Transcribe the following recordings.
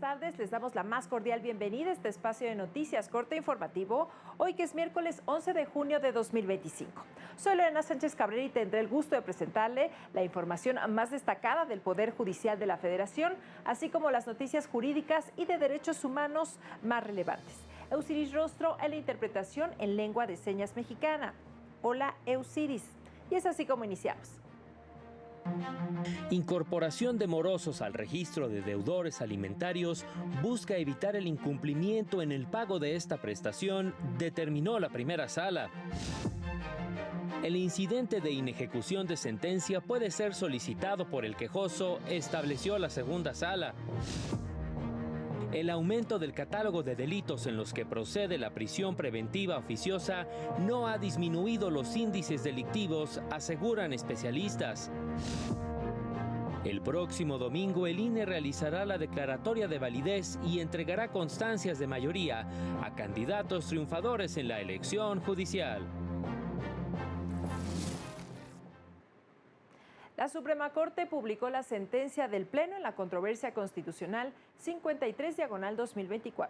tardes. Les damos la más cordial bienvenida a este espacio de noticias corto informativo, hoy que es miércoles 11 de junio de 2025. Soy Lorena Sánchez Cabrera y tendré el gusto de presentarle la información más destacada del Poder Judicial de la Federación, así como las noticias jurídicas y de derechos humanos más relevantes. Eusiris Rostro en la interpretación en lengua de señas mexicana. Hola, Eusiris. Y es así como iniciamos. Incorporación de morosos al registro de deudores alimentarios busca evitar el incumplimiento en el pago de esta prestación, determinó la primera sala. El incidente de inejecución de sentencia puede ser solicitado por el quejoso, estableció la segunda sala. El aumento del catálogo de delitos en los que procede la prisión preventiva oficiosa no ha disminuido los índices delictivos, aseguran especialistas. El próximo domingo el INE realizará la declaratoria de validez y entregará constancias de mayoría a candidatos triunfadores en la elección judicial. La Suprema Corte publicó la sentencia del Pleno en la controversia constitucional 53/2024,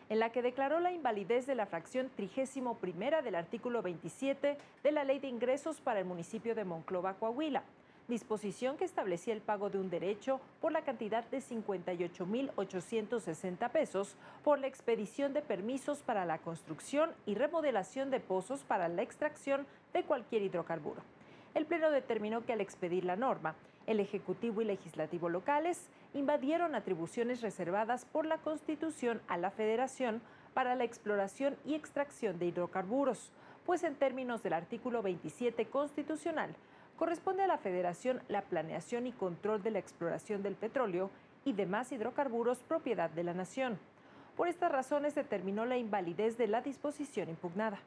en la que declaró la invalidez de la fracción 31ª del artículo 27 de la Ley de Ingresos para el municipio de Monclova, Coahuila, disposición que establecía el pago de un derecho por la cantidad de 58,860 pesos por la expedición de permisos para la construcción y remodelación de pozos para la extracción de cualquier hidrocarburo. El Pleno determinó que al expedir la norma, el Ejecutivo y Legislativo locales invadieron atribuciones reservadas por la Constitución a la Federación para la exploración y extracción de hidrocarburos, pues en términos del artículo 27 constitucional, corresponde a la Federación la planeación y control de la exploración del petróleo y demás hidrocarburos propiedad de la Nación. Por estas razones determinó la invalidez de la disposición impugnada.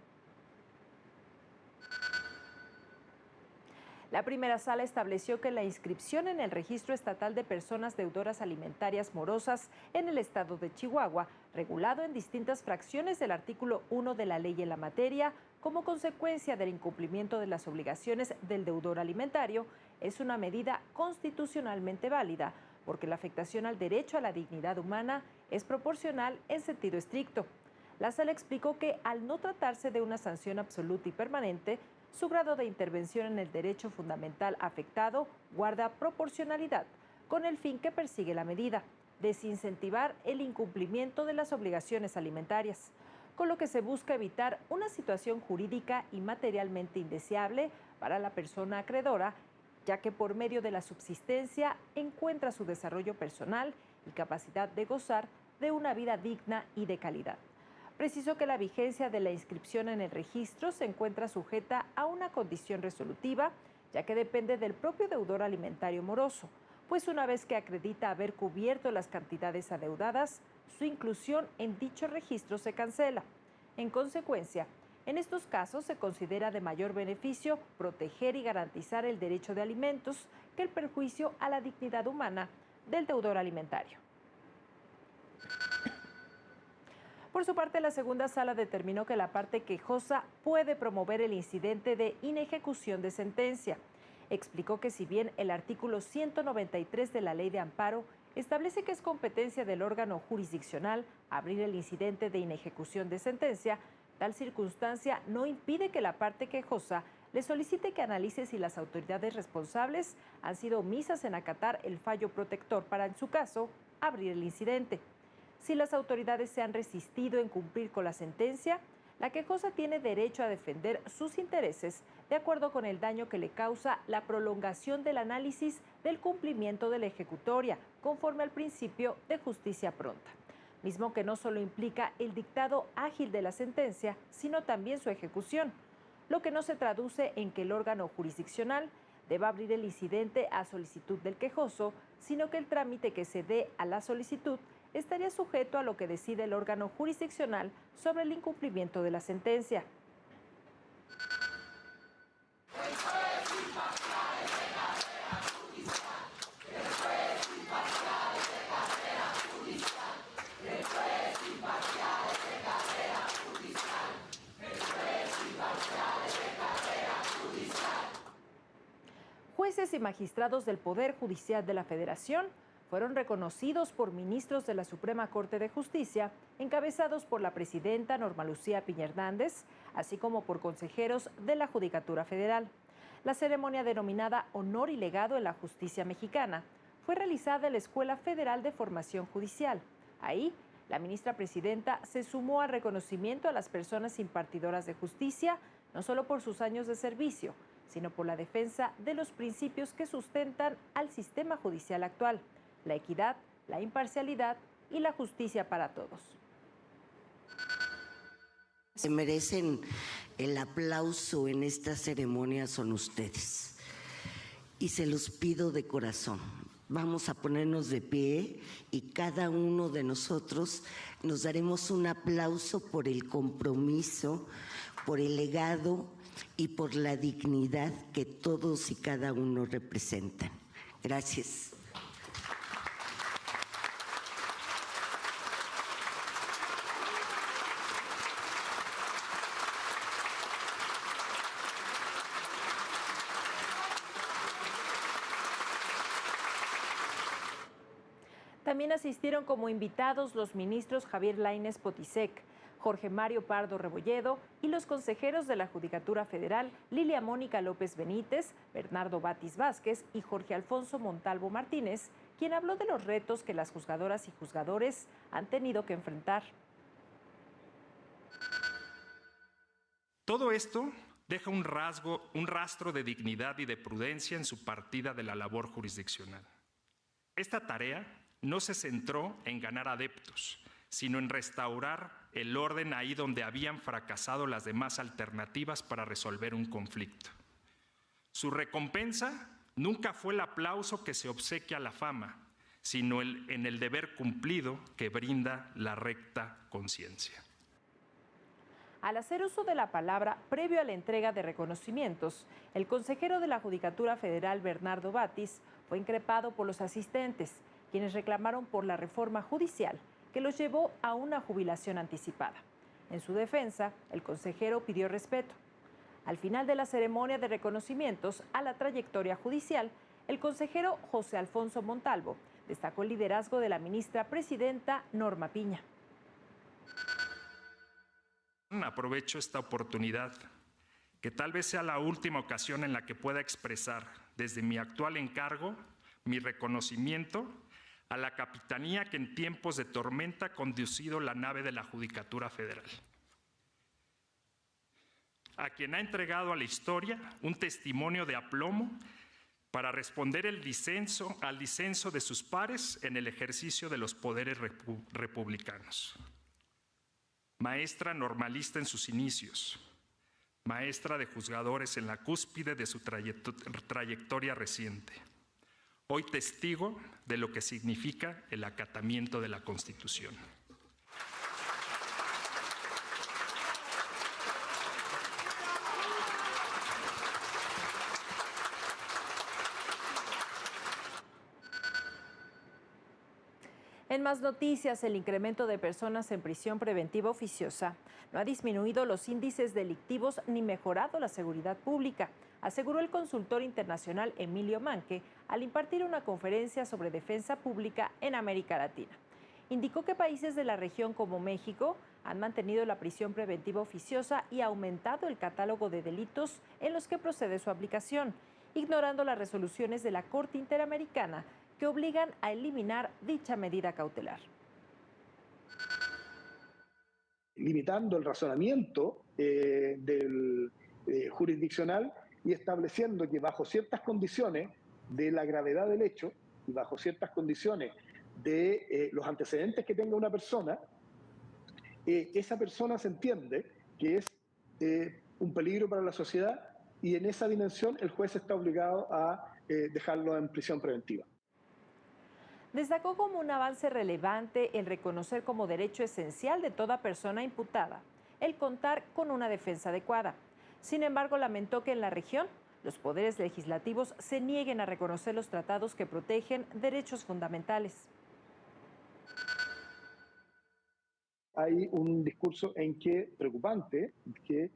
La primera sala estableció que la inscripción en el Registro Estatal de Personas Deudoras Alimentarias Morosas en el estado de Chihuahua, regulado en distintas fracciones del artículo 1 de la ley en la materia, como consecuencia del incumplimiento de las obligaciones del deudor alimentario, es una medida constitucionalmente válida, porque la afectación al derecho a la dignidad humana es proporcional en sentido estricto. La sala explicó que, al no tratarse de una sanción absoluta y permanente, su grado de intervención en el derecho fundamental afectado guarda proporcionalidad con el fin que persigue la medida, desincentivar el incumplimiento de las obligaciones alimentarias, con lo que se busca evitar una situación jurídica y materialmente indeseable para la persona acreedora, ya que por medio de la subsistencia encuentra su desarrollo personal y capacidad de gozar de una vida digna y de calidad. Precisó que la vigencia de la inscripción en el registro se encuentra sujeta a una condición resolutiva, ya que depende del propio deudor alimentario moroso, pues una vez que acredita haber cubierto las cantidades adeudadas, su inclusión en dicho registro se cancela. En consecuencia, en estos casos se considera de mayor beneficio proteger y garantizar el derecho de alimentos que el perjuicio a la dignidad humana del deudor alimentario. Por su parte, la segunda sala determinó que la parte quejosa puede promover el incidente de inejecución de sentencia. Explicó que si bien el artículo 193 de la Ley de Amparo establece que es competencia del órgano jurisdiccional abrir el incidente de inejecución de sentencia, tal circunstancia no impide que la parte quejosa le solicite que analice si las autoridades responsables han sido omisas en acatar el fallo protector para, en su caso, abrir el incidente. Si las autoridades se han resistido en cumplir con la sentencia, la quejosa tiene derecho a defender sus intereses de acuerdo con el daño que le causa la prolongación del análisis del cumplimiento de la ejecutoria, conforme al principio de justicia pronta, mismo que no solo implica el dictado ágil de la sentencia, sino también su ejecución, lo que no se traduce en que el órgano jurisdiccional deba abrir el incidente a solicitud del quejoso, sino que el trámite que se dé a la solicitud estaría sujeto a lo que decide el órgano jurisdiccional sobre el incumplimiento de la sentencia. Jueces y magistrados del Poder Judicial de la Federación fueron reconocidos por ministros de la Suprema Corte de Justicia, encabezados por la presidenta Norma Lucía Piña Hernández, así como por consejeros de la Judicatura Federal. La ceremonia denominada Honor y Legado en la Justicia Mexicana fue realizada en la Escuela Federal de Formación Judicial. Ahí, la ministra presidenta se sumó al reconocimiento a las personas impartidoras de justicia, no solo por sus años de servicio, sino por la defensa de los principios que sustentan al sistema judicial actual: la equidad, la imparcialidad y la justicia para todos. Se merecen el aplauso en esta ceremonia son ustedes. Y se los pido de corazón. Vamos a ponernos de pie y cada uno de nosotros nos daremos un aplauso por el compromiso, por el legado y por la dignidad que todos y cada uno representan. Gracias. También asistieron como invitados los ministros Javier Lainez Potisek, Jorge Mario Pardo Rebolledo y los consejeros de la Judicatura Federal Lilia Mónica López Benítez, Bernardo Batis Vázquez y Jorge Alfonso Montalvo Martínez, quien habló de los retos que las juzgadoras y juzgadores han tenido que enfrentar. Todo esto deja un rastro de dignidad y de prudencia en su partida de la labor jurisdiccional. Esta tarea no se centró en ganar adeptos, sino en restaurar el orden ahí donde habían fracasado las demás alternativas para resolver un conflicto. Su recompensa nunca fue el aplauso que se obsequia a la fama, sino en el deber cumplido que brinda la recta conciencia. Al hacer uso de la palabra previo a la entrega de reconocimientos, el consejero de la Judicatura Federal, Bernardo Batis, fue increpado por los asistentes, quienes reclamaron por la reforma judicial que los llevó a una jubilación anticipada. En su defensa, el consejero pidió respeto. Al final de la ceremonia de reconocimientos a la trayectoria judicial, el consejero José Alfonso Montalvo destacó el liderazgo de la ministra presidenta Norma Piña. Aprovecho esta oportunidad, que tal vez sea la última ocasión en la que pueda expresar desde mi actual encargo mi reconocimiento a la capitanía que en tiempos de tormenta ha conducido la nave de la Judicatura Federal, a quien ha entregado a la historia un testimonio de aplomo para responder al disenso de sus pares en el ejercicio de los poderes republicanos. Maestra normalista en sus inicios, maestra de juzgadores en la cúspide de su trayectoria reciente, hoy testigo de lo que significa el acatamiento de la Constitución. En más noticias, el incremento de personas en prisión preventiva oficiosa no ha disminuido los índices delictivos ni mejorado la seguridad pública, aseguró el consultor internacional Emilio Manque al impartir una conferencia sobre defensa pública en América Latina. Indicó que países de la región como México han mantenido la prisión preventiva oficiosa y aumentado el catálogo de delitos en los que procede su aplicación, ignorando las resoluciones de la Corte Interamericana que obligan a eliminar dicha medida cautelar. Limitando el razonamiento jurisdiccional y estableciendo que bajo ciertas condiciones de la gravedad del hecho y bajo ciertas condiciones de los antecedentes que tenga una persona, esa persona se entiende que es un peligro para la sociedad y en esa dimensión el juez está obligado a dejarlo en prisión preventiva. Destacó como un avance relevante el reconocer como derecho esencial de toda persona imputada el contar con una defensa adecuada. Sin embargo, lamentó que en la región los poderes legislativos se nieguen a reconocer los tratados que protegen derechos fundamentales. Hay un discurso preocupante que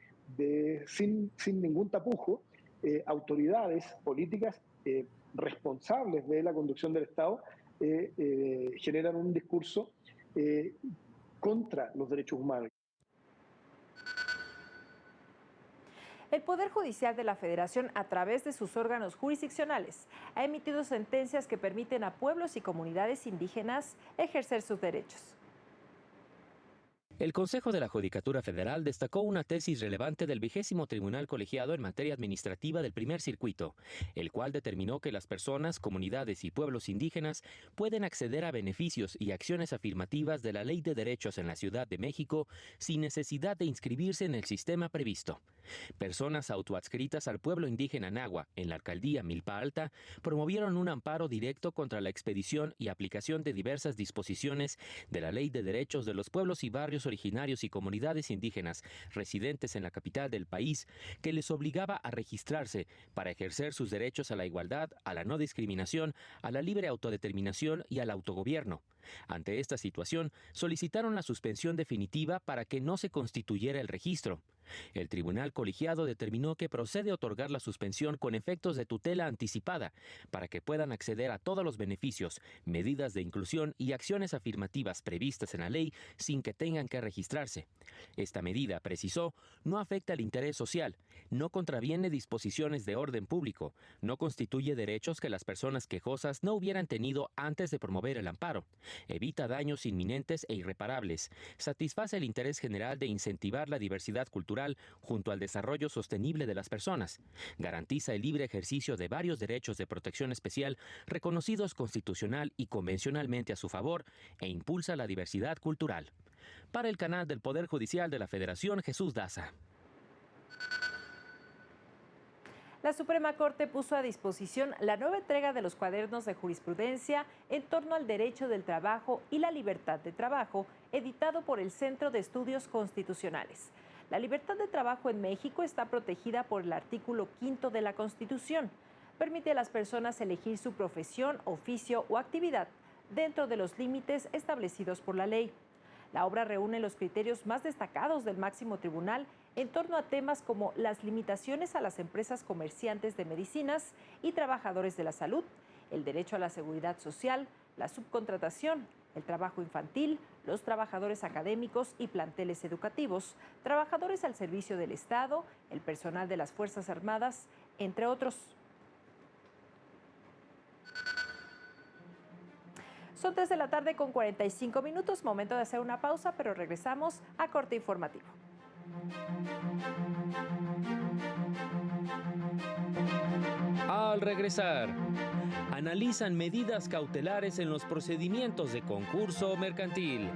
sin ningún tapujo, autoridades políticas responsables de la conducción del Estado generan un discurso contra los derechos humanos. El Poder Judicial de la Federación, a través de sus órganos jurisdiccionales, ha emitido sentencias que permiten a pueblos y comunidades indígenas ejercer sus derechos. El Consejo de la Judicatura Federal destacó una tesis relevante del 20º Tribunal Colegiado en materia administrativa del Primer Circuito, el cual determinó que las personas, comunidades y pueblos indígenas pueden acceder a beneficios y acciones afirmativas de la Ley de Derechos en la Ciudad de México sin necesidad de inscribirse en el sistema previsto. Personas autoadscritas al pueblo indígena Nahua en la alcaldía Milpa Alta promovieron un amparo directo contra la expedición y aplicación de diversas disposiciones de la Ley de Derechos de los Pueblos y Barrios Originarios y Comunidades Indígenas residentes en la capital del país, que les obligaba a registrarse para ejercer sus derechos a la igualdad, a la no discriminación, a la libre autodeterminación y al autogobierno. Ante esta situación, solicitaron la suspensión definitiva para que no se constituyera el registro. El tribunal colegiado determinó que procede otorgar la suspensión con efectos de tutela anticipada para que puedan acceder a todos los beneficios, medidas de inclusión y acciones afirmativas previstas en la ley sin que tengan que registrarse. Esta medida, precisó, no afecta al interés social, no contraviene disposiciones de orden público, no constituye derechos que las personas quejosas no hubieran tenido antes de promover el amparo, evita daños inminentes e irreparables, satisface el interés general de incentivar la diversidad cultural junto al desarrollo sostenible de las personas, garantiza el libre ejercicio de varios derechos de protección especial reconocidos constitucional y convencionalmente a su favor e impulsa la diversidad cultural. Para el canal del Poder Judicial de la Federación, Jesús Daza. La Suprema Corte puso a disposición la nueva entrega de los cuadernos de jurisprudencia en torno al derecho del trabajo y la libertad de trabajo, editado por el Centro de Estudios Constitucionales. La libertad de trabajo en México está protegida por el artículo 5 de la Constitución. Permite a las personas elegir su profesión, oficio o actividad dentro de los límites establecidos por la ley. La obra reúne los criterios más destacados del máximo tribunal en torno a temas como las limitaciones a las empresas comerciantes de medicinas y trabajadores de la salud, el derecho a la seguridad social, la subcontratación, el trabajo infantil, los trabajadores académicos y planteles educativos, trabajadores al servicio del Estado, el personal de las Fuerzas Armadas, entre otros. Son 3 de la tarde con 45 minutos, momento de hacer una pausa, pero regresamos a corte informativo. Al regresar, analizan medidas cautelares en los procedimientos de concurso mercantil.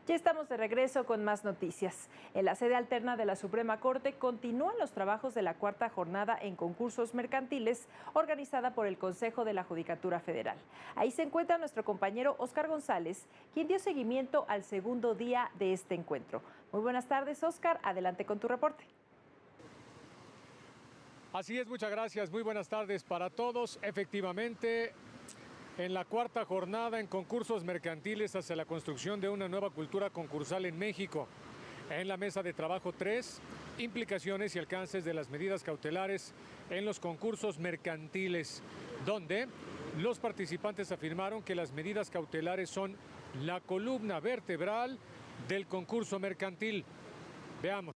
Ya estamos de regreso con más noticias. En la sede alterna de la Suprema Corte continúan los trabajos de la cuarta jornada en concursos mercantiles organizada por el Consejo de la Judicatura Federal. Ahí se encuentra nuestro compañero Óscar González, quien dio seguimiento al segundo día de este encuentro. Muy buenas tardes, Óscar. Adelante con tu reporte. Así es, muchas gracias. Muy buenas tardes para todos. Efectivamente, en la cuarta jornada en concursos mercantiles hacia la construcción de una nueva cultura concursal en México. En la mesa de trabajo 3, implicaciones y alcances de las medidas cautelares en los concursos mercantiles, donde los participantes afirmaron que las medidas cautelares son la columna vertebral del concurso mercantil. Veamos.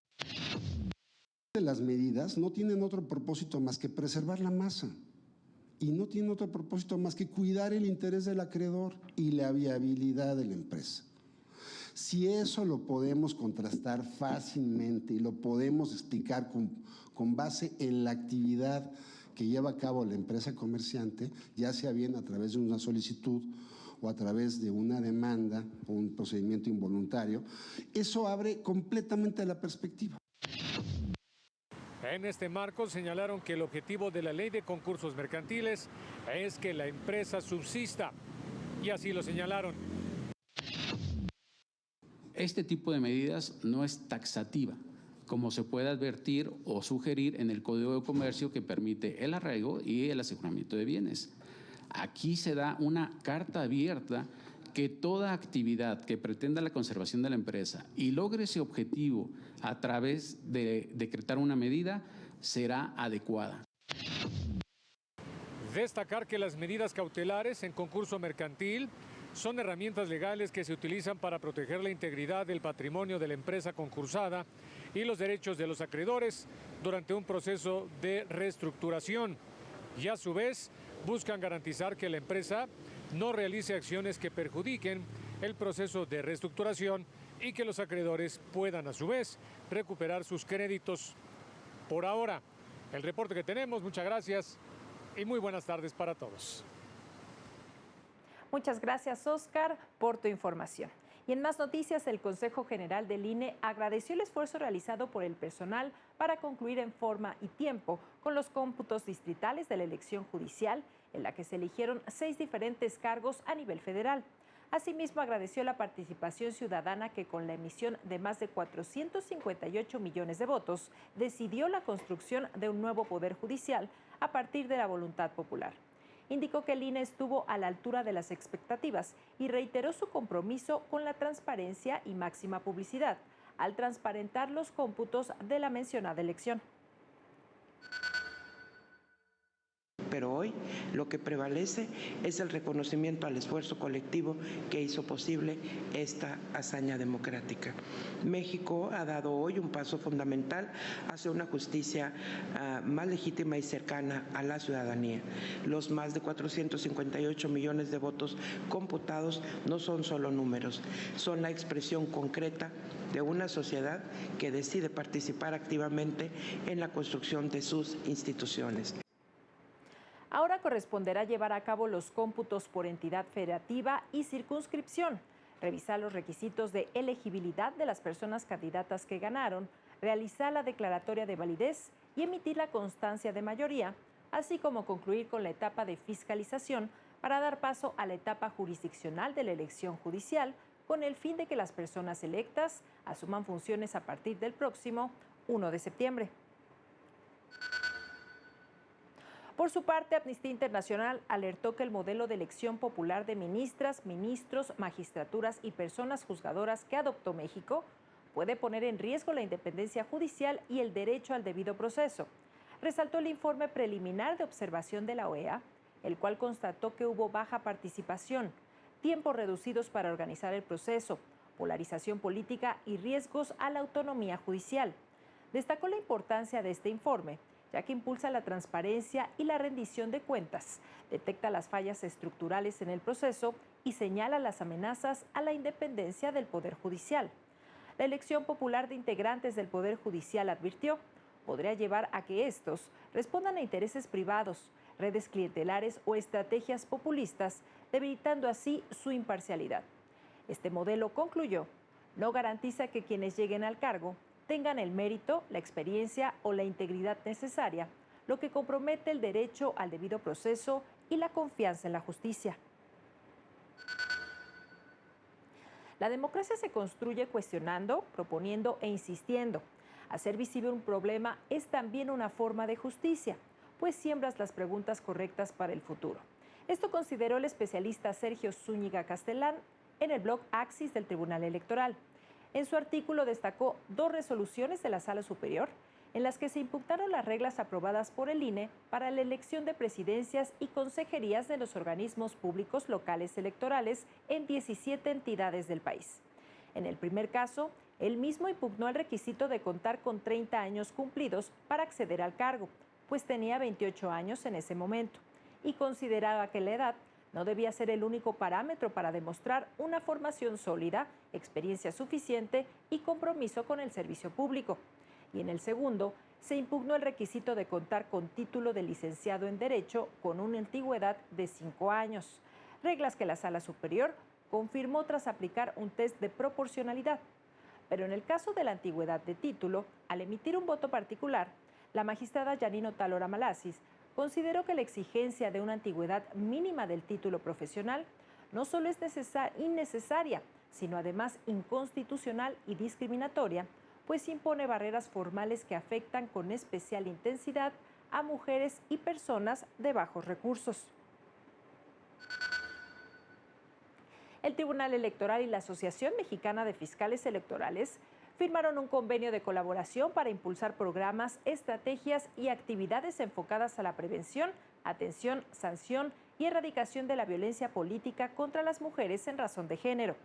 Las medidas no tienen otro propósito más que preservar la masa. Y no tiene otro propósito más que cuidar el interés del acreedor y la viabilidad de la empresa. Si eso lo podemos contrastar fácilmente y lo podemos explicar con base en la actividad que lleva a cabo la empresa comerciante, ya sea bien a través de una solicitud o a través de una demanda o un procedimiento involuntario, eso abre completamente la perspectiva. En este marco señalaron que el objetivo de la ley de concursos mercantiles es que la empresa subsista, y así lo señalaron. Este tipo de medidas no es taxativa, como se puede advertir o sugerir en el Código de Comercio, que permite el arraigo y el aseguramiento de bienes. Aquí se da una carta abierta que toda actividad que pretenda la conservación de la empresa y logre ese objetivo a través de decretar una medida será adecuada. Destacar que las medidas cautelares en concurso mercantil son herramientas legales que se utilizan para proteger la integridad del patrimonio de la empresa concursada y los derechos de los acreedores durante un proceso de reestructuración. Y a su vez buscan garantizar que la empresa no realice acciones que perjudiquen el proceso de reestructuración y que los acreedores puedan a su vez recuperar sus créditos. Por ahora, el reporte que tenemos. Muchas gracias y muy buenas tardes para todos. Muchas gracias, Oscar, por tu información. Y en más noticias, el Consejo General del INE agradeció el esfuerzo realizado por el personal para concluir en forma y tiempo con los cómputos distritales de la elección judicial, en la que se eligieron 6 diferentes cargos a nivel federal. Asimismo, agradeció la participación ciudadana que, con la emisión de más de 458 millones de votos, decidió la construcción de un nuevo poder judicial a partir de la voluntad popular. Indicó que el INE estuvo a la altura de las expectativas y reiteró su compromiso con la transparencia y máxima publicidad al transparentar los cómputos de la mencionada elección. Pero hoy lo que prevalece es el reconocimiento al esfuerzo colectivo que hizo posible esta hazaña democrática. México ha dado hoy un paso fundamental hacia una justicia más legítima y cercana a la ciudadanía. Los más de 458 millones de votos computados no son solo números, son la expresión concreta de una sociedad que decide participar activamente en la construcción de sus instituciones. Ahora corresponderá llevar a cabo los cómputos por entidad federativa y circunscripción, revisar los requisitos de elegibilidad de las personas candidatas que ganaron, realizar la declaratoria de validez y emitir la constancia de mayoría, así como concluir con la etapa de fiscalización para dar paso a la etapa jurisdiccional de la elección judicial, con el fin de que las personas electas asuman funciones a partir del próximo 1 de septiembre. Por su parte, Amnistía Internacional alertó que el modelo de elección popular de ministras, ministros, magistraturas y personas juzgadoras que adoptó México puede poner en riesgo la independencia judicial y el derecho al debido proceso. Resaltó el informe preliminar de observación de la OEA, el cual constató que hubo baja participación, tiempos reducidos para organizar el proceso, polarización política y riesgos a la autonomía judicial. Destacó la importancia de este informe, ya que impulsa la transparencia y la rendición de cuentas, detecta las fallas estructurales en el proceso y señala las amenazas a la independencia del Poder Judicial. La elección popular de integrantes del Poder Judicial, advirtió, podría llevar a que estos respondan a intereses privados, redes clientelares o estrategias populistas, debilitando así su imparcialidad. Este modelo, concluyó, no garantiza que quienes lleguen al cargo tengan el mérito, la experiencia o la integridad necesaria, lo que compromete el derecho al debido proceso y la confianza en la justicia. La democracia se construye cuestionando, proponiendo e insistiendo. Hacer visible un problema es también una forma de justicia, pues siembras las preguntas correctas para el futuro. Esto consideró el especialista Sergio Zúñiga Castellán en el blog Axis del Tribunal Electoral. En su artículo destacó 2 resoluciones de la Sala Superior en las que se impugnaron las reglas aprobadas por el INE para la elección de presidencias y consejerías de los organismos públicos locales electorales en 17 entidades del país. En el primer caso, él mismo impugnó el requisito de contar con 30 años cumplidos para acceder al cargo, pues tenía 28 años en ese momento, y consideraba que la edad no debía ser el único parámetro para demostrar una formación sólida, experiencia suficiente y compromiso con el servicio público. Y en el segundo, se impugnó el requisito de contar con título de licenciado en Derecho con una antigüedad de 5 años, reglas que la Sala Superior confirmó tras aplicar un test de proporcionalidad. Pero en el caso de la antigüedad de título, al emitir un voto particular, la magistrada Yanino Talora Malasis consideró que la exigencia de una antigüedad mínima del título profesional no solo es innecesaria, sino además inconstitucional y discriminatoria, pues impone barreras formales que afectan con especial intensidad a mujeres y personas de bajos recursos. El Tribunal Electoral y la Asociación Mexicana de Fiscales Electorales firmaron un convenio de colaboración para impulsar programas, estrategias y actividades enfocadas a la prevención, atención, sanción y erradicación de la violencia política contra las mujeres en razón de género.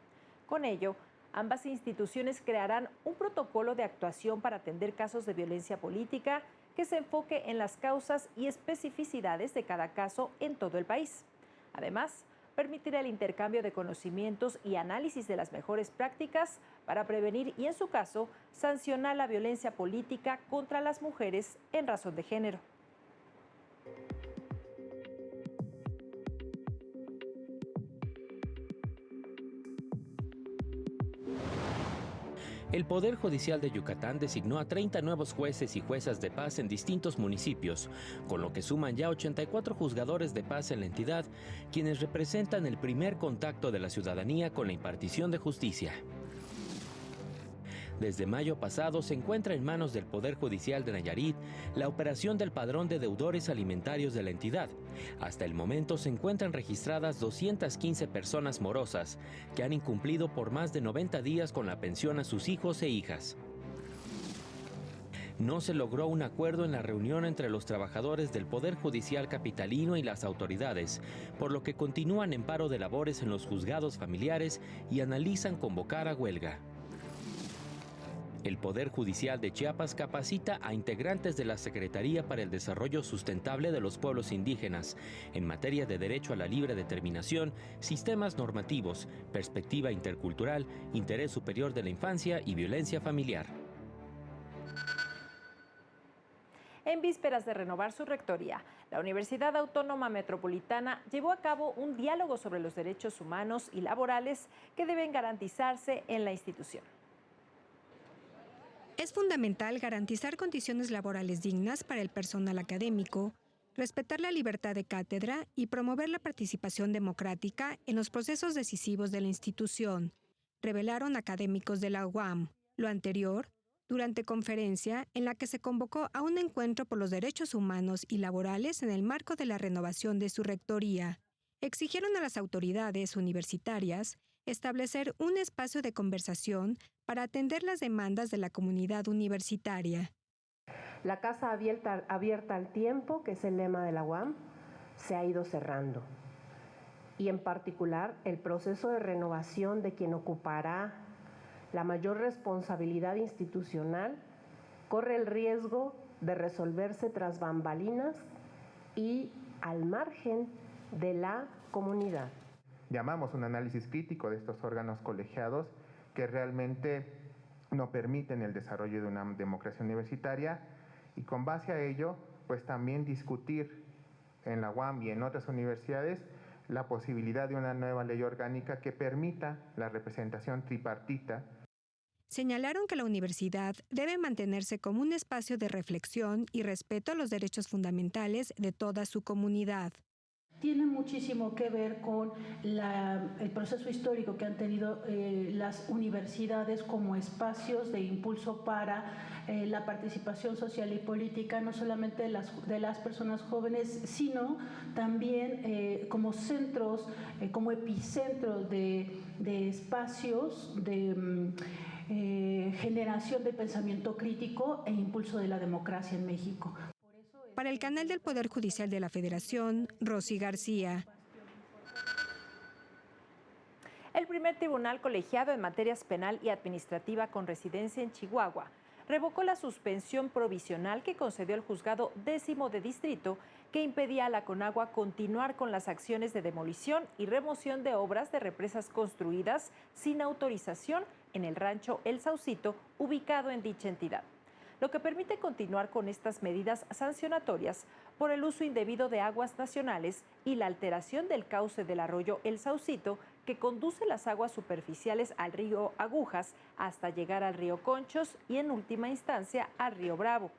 Con ello, ambas instituciones crearán un protocolo de actuación para atender casos de violencia política que se enfoque en las causas y especificidades de cada caso en todo el país. Además, permitirá el intercambio de conocimientos y análisis de las mejores prácticas para prevenir y, en su caso, sancionar la violencia política contra las mujeres en razón de género. El Poder Judicial de Yucatán designó a 30 nuevos jueces y juezas de paz en distintos municipios, con lo que suman ya 84 juzgadores de paz en la entidad, quienes representan el primer contacto de la ciudadanía con la impartición de justicia. Desde mayo pasado se encuentra en manos del Poder Judicial de Nayarit la operación del padrón de deudores alimentarios de la entidad. Hasta el momento se encuentran registradas 215 personas morosas que han incumplido por más de 90 días con la pensión a sus hijos e hijas. No se logró un acuerdo en la reunión entre los trabajadores del Poder Judicial capitalino y las autoridades, por lo que continúan en paro de labores en los juzgados familiares y analizan convocar a huelga. El Poder Judicial de Chiapas capacita a integrantes de la Secretaría para el Desarrollo Sustentable de los Pueblos Indígenas en materia de derecho a la libre determinación, sistemas normativos, perspectiva intercultural, interés superior de la infancia y violencia familiar. En vísperas de renovar su rectoría, la Universidad Autónoma Metropolitana llevó a cabo un diálogo sobre los derechos humanos y laborales que deben garantizarse en la institución. Es fundamental garantizar condiciones laborales dignas para el personal académico, respetar la libertad de cátedra y promover la participación democrática en los procesos decisivos de la institución, revelaron académicos de la UAM. Lo anterior, durante conferencia en la que se convocó a un encuentro por los derechos humanos y laborales en el marco de la renovación de su rectoría. Exigieron a las autoridades universitarias establecer un espacio de conversación para atender las demandas de la comunidad universitaria. La casa abierta al tiempo, que es el lema de la UAM, se ha ido cerrando. Y en particular, el proceso de renovación de quien ocupará la mayor responsabilidad institucional corre el riesgo de resolverse tras bambalinas y al margen de la comunidad. Llamamos un análisis crítico de estos órganos colegiados que realmente no permiten el desarrollo de una democracia universitaria y con base a ello, pues también discutir en la UAM y en otras universidades la posibilidad de una nueva ley orgánica que permita la representación tripartita. Señalaron que la universidad debe mantenerse como un espacio de reflexión y respeto a los derechos fundamentales de toda su comunidad. Tiene muchísimo que ver con el proceso histórico que han tenido las universidades como espacios de impulso para la participación social y política, no solamente de las personas jóvenes, sino también como centros, como epicentros de espacios de generación de pensamiento crítico e impulso de la democracia en México. Para el canal del Poder Judicial de la Federación, Rosy García. El primer tribunal colegiado en materias penal y administrativa con residencia en Chihuahua revocó la suspensión provisional que concedió el juzgado 10º de distrito que impedía a la Conagua continuar con las acciones de demolición y remoción de obras de represas construidas sin autorización en el rancho El Saucito, ubicado en dicha entidad, lo que permite continuar con estas medidas sancionatorias por el uso indebido de aguas nacionales y la alteración del cauce del arroyo El Saucito, que conduce las aguas superficiales al río Agujas hasta llegar al río Conchos y en última instancia al río Bravo.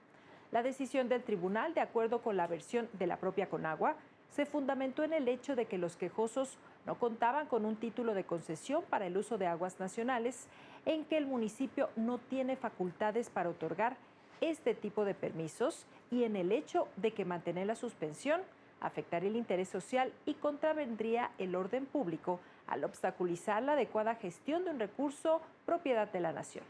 La decisión del tribunal, de acuerdo con la versión de la propia Conagua, se fundamentó en el hecho de que los quejosos no contaban con un título de concesión para el uso de aguas nacionales, en que el municipio no tiene facultades para otorgar este tipo de permisos, y en el hecho de que mantener la suspensión afectaría el interés social y contravendría el orden público al obstaculizar la adecuada gestión de un recurso propiedad de la nación.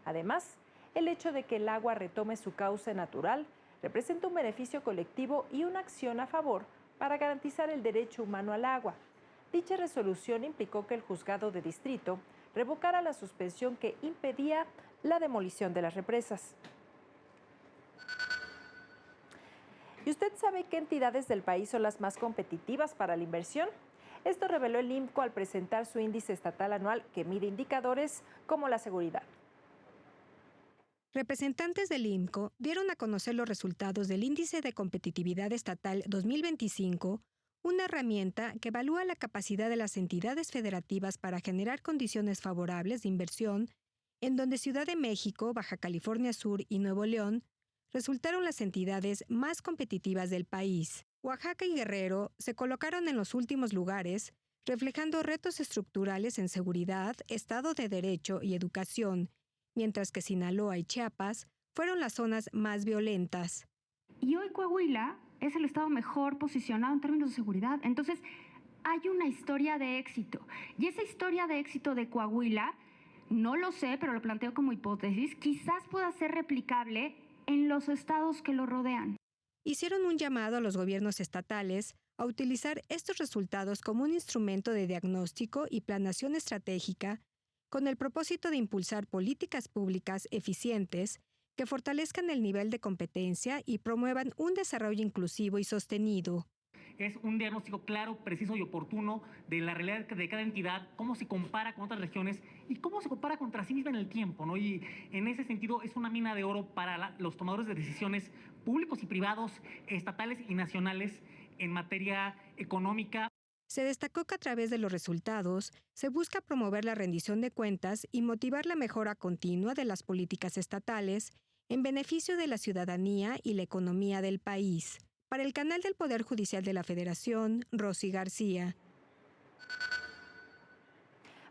Además, el hecho de que el agua retome su cauce natural representa un beneficio colectivo y una acción a favor para garantizar el derecho humano al agua. Dicha resolución implicó que el juzgado de distrito revocara la suspensión que impedía la demolición de las represas. ¿Y usted sabe qué entidades del país son las más competitivas para la inversión? Esto reveló el INMCO al presentar su índice estatal anual que mide indicadores como la seguridad. Representantes del INMCO dieron a conocer los resultados del Índice de Competitividad Estatal 2025, una herramienta que evalúa la capacidad de las entidades federativas para generar condiciones favorables de inversión, en donde Ciudad de México, Baja California Sur y Nuevo León resultaron las entidades más competitivas del país. Oaxaca y Guerrero se colocaron en los últimos lugares, reflejando retos estructurales en seguridad, Estado de Derecho y educación, mientras que Sinaloa y Chiapas fueron las zonas más violentas. Y hoy Coahuila es el estado mejor posicionado en términos de seguridad. Entonces, hay una historia de éxito. Y esa historia de éxito de Coahuila, no lo sé, pero lo planteo como hipótesis, quizás pueda ser replicable en los estados que lo rodean. Hicieron un llamado a los gobiernos estatales a utilizar estos resultados como un instrumento de diagnóstico y planeación estratégica con el propósito de impulsar políticas públicas eficientes que fortalezcan el nivel de competencia y promuevan un desarrollo inclusivo y sostenido. Es un diagnóstico claro, preciso y oportuno de la realidad de cada entidad, cómo se compara con otras regiones y cómo se compara contra sí misma en el tiempo, ¿no? Y en ese sentido es una mina de oro para los tomadores de decisiones públicos y privados, estatales y nacionales en materia económica. Se destacó que a través de los resultados se busca promover la rendición de cuentas y motivar la mejora continua de las políticas estatales en beneficio de la ciudadanía y la economía del país. Para el canal del Poder Judicial de la Federación, Rosy García.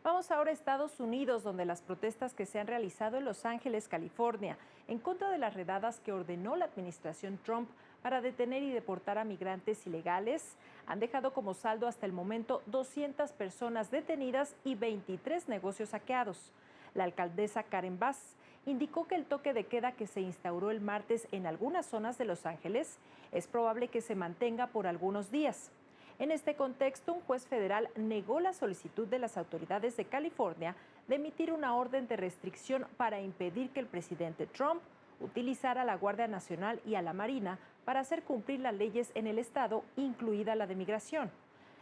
Vamos ahora a Estados Unidos, donde las protestas que se han realizado en Los Ángeles, California, en contra de las redadas que ordenó la administración Trump para detener y deportar a migrantes ilegales, han dejado como saldo hasta el momento 200 personas detenidas y 23 negocios saqueados. La alcaldesa Karen Bass indicó que el toque de queda que se instauró el martes en algunas zonas de Los Ángeles es probable que se mantenga por algunos días. En este contexto, un juez federal negó la solicitud de las autoridades de California de emitir una orden de restricción para impedir que el presidente Trump utilizara a la Guardia Nacional y a la Marina para hacer cumplir las leyes en el estado, incluida la de migración.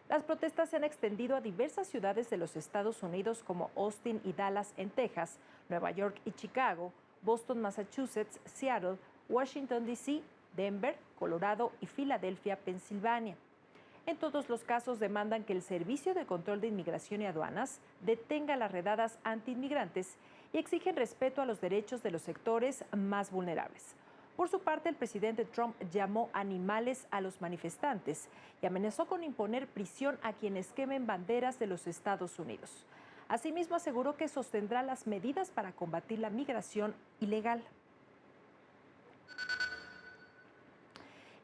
Las protestas se han extendido a diversas ciudades de los Estados Unidos como Austin y Dallas en Texas, Nueva York y Chicago, Boston, Massachusetts, Seattle, Washington, D.C., Denver, Colorado y Filadelfia, Pensilvania. En todos los casos demandan que el Servicio de Control de Inmigración y Aduanas detenga las redadas antiinmigrantes y exigen respeto a los derechos de los sectores más vulnerables. Por su parte, el presidente Trump llamó animales a los manifestantes y amenazó con imponer prisión a quienes quemen banderas de los Estados Unidos. Asimismo, aseguró que sostendrá las medidas para combatir la migración ilegal.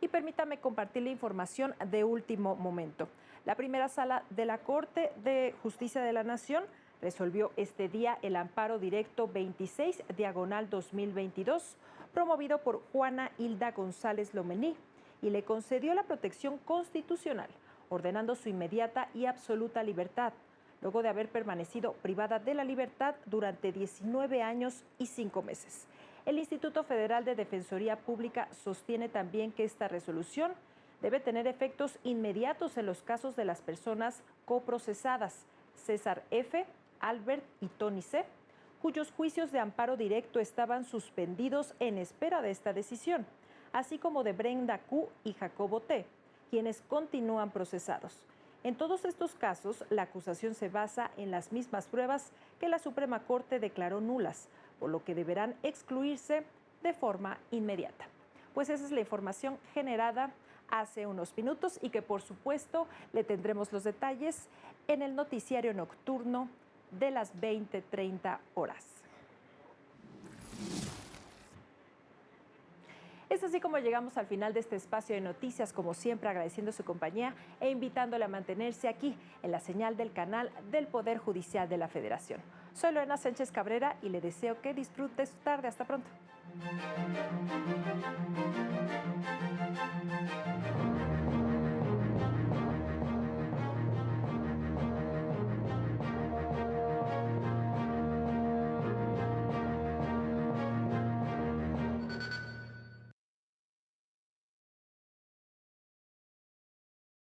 Y permítame compartir la información de último momento. La primera sala de la Corte de Justicia de la Nación resolvió este día el amparo directo 26/2022, promovido por Juana Hilda González Lomení, y le concedió la protección constitucional, ordenando su inmediata y absoluta libertad, luego de haber permanecido privada de la libertad durante 19 años y 5 meses. El Instituto Federal de Defensoría Pública sostiene también que esta resolución debe tener efectos inmediatos en los casos de las personas coprocesadas, César F., Albert y Tony C., cuyos juicios de amparo directo estaban suspendidos en espera de esta decisión, así como de Brenda Q. y Jacobo T., quienes continúan procesados. En todos estos casos, la acusación se basa en las mismas pruebas que la Suprema Corte declaró nulas, por lo que deberán excluirse de forma inmediata. Pues esa es la información generada hace unos minutos y que por supuesto le tendremos los detalles en el noticiario nocturno de las 20:30 horas. Es así como llegamos al final de este espacio de noticias, como siempre agradeciendo su compañía e invitándole a mantenerse aquí en la señal del canal del Poder Judicial de la Federación. Soy Lorena Sánchez Cabrera y le deseo que disfrute su tarde. Hasta pronto.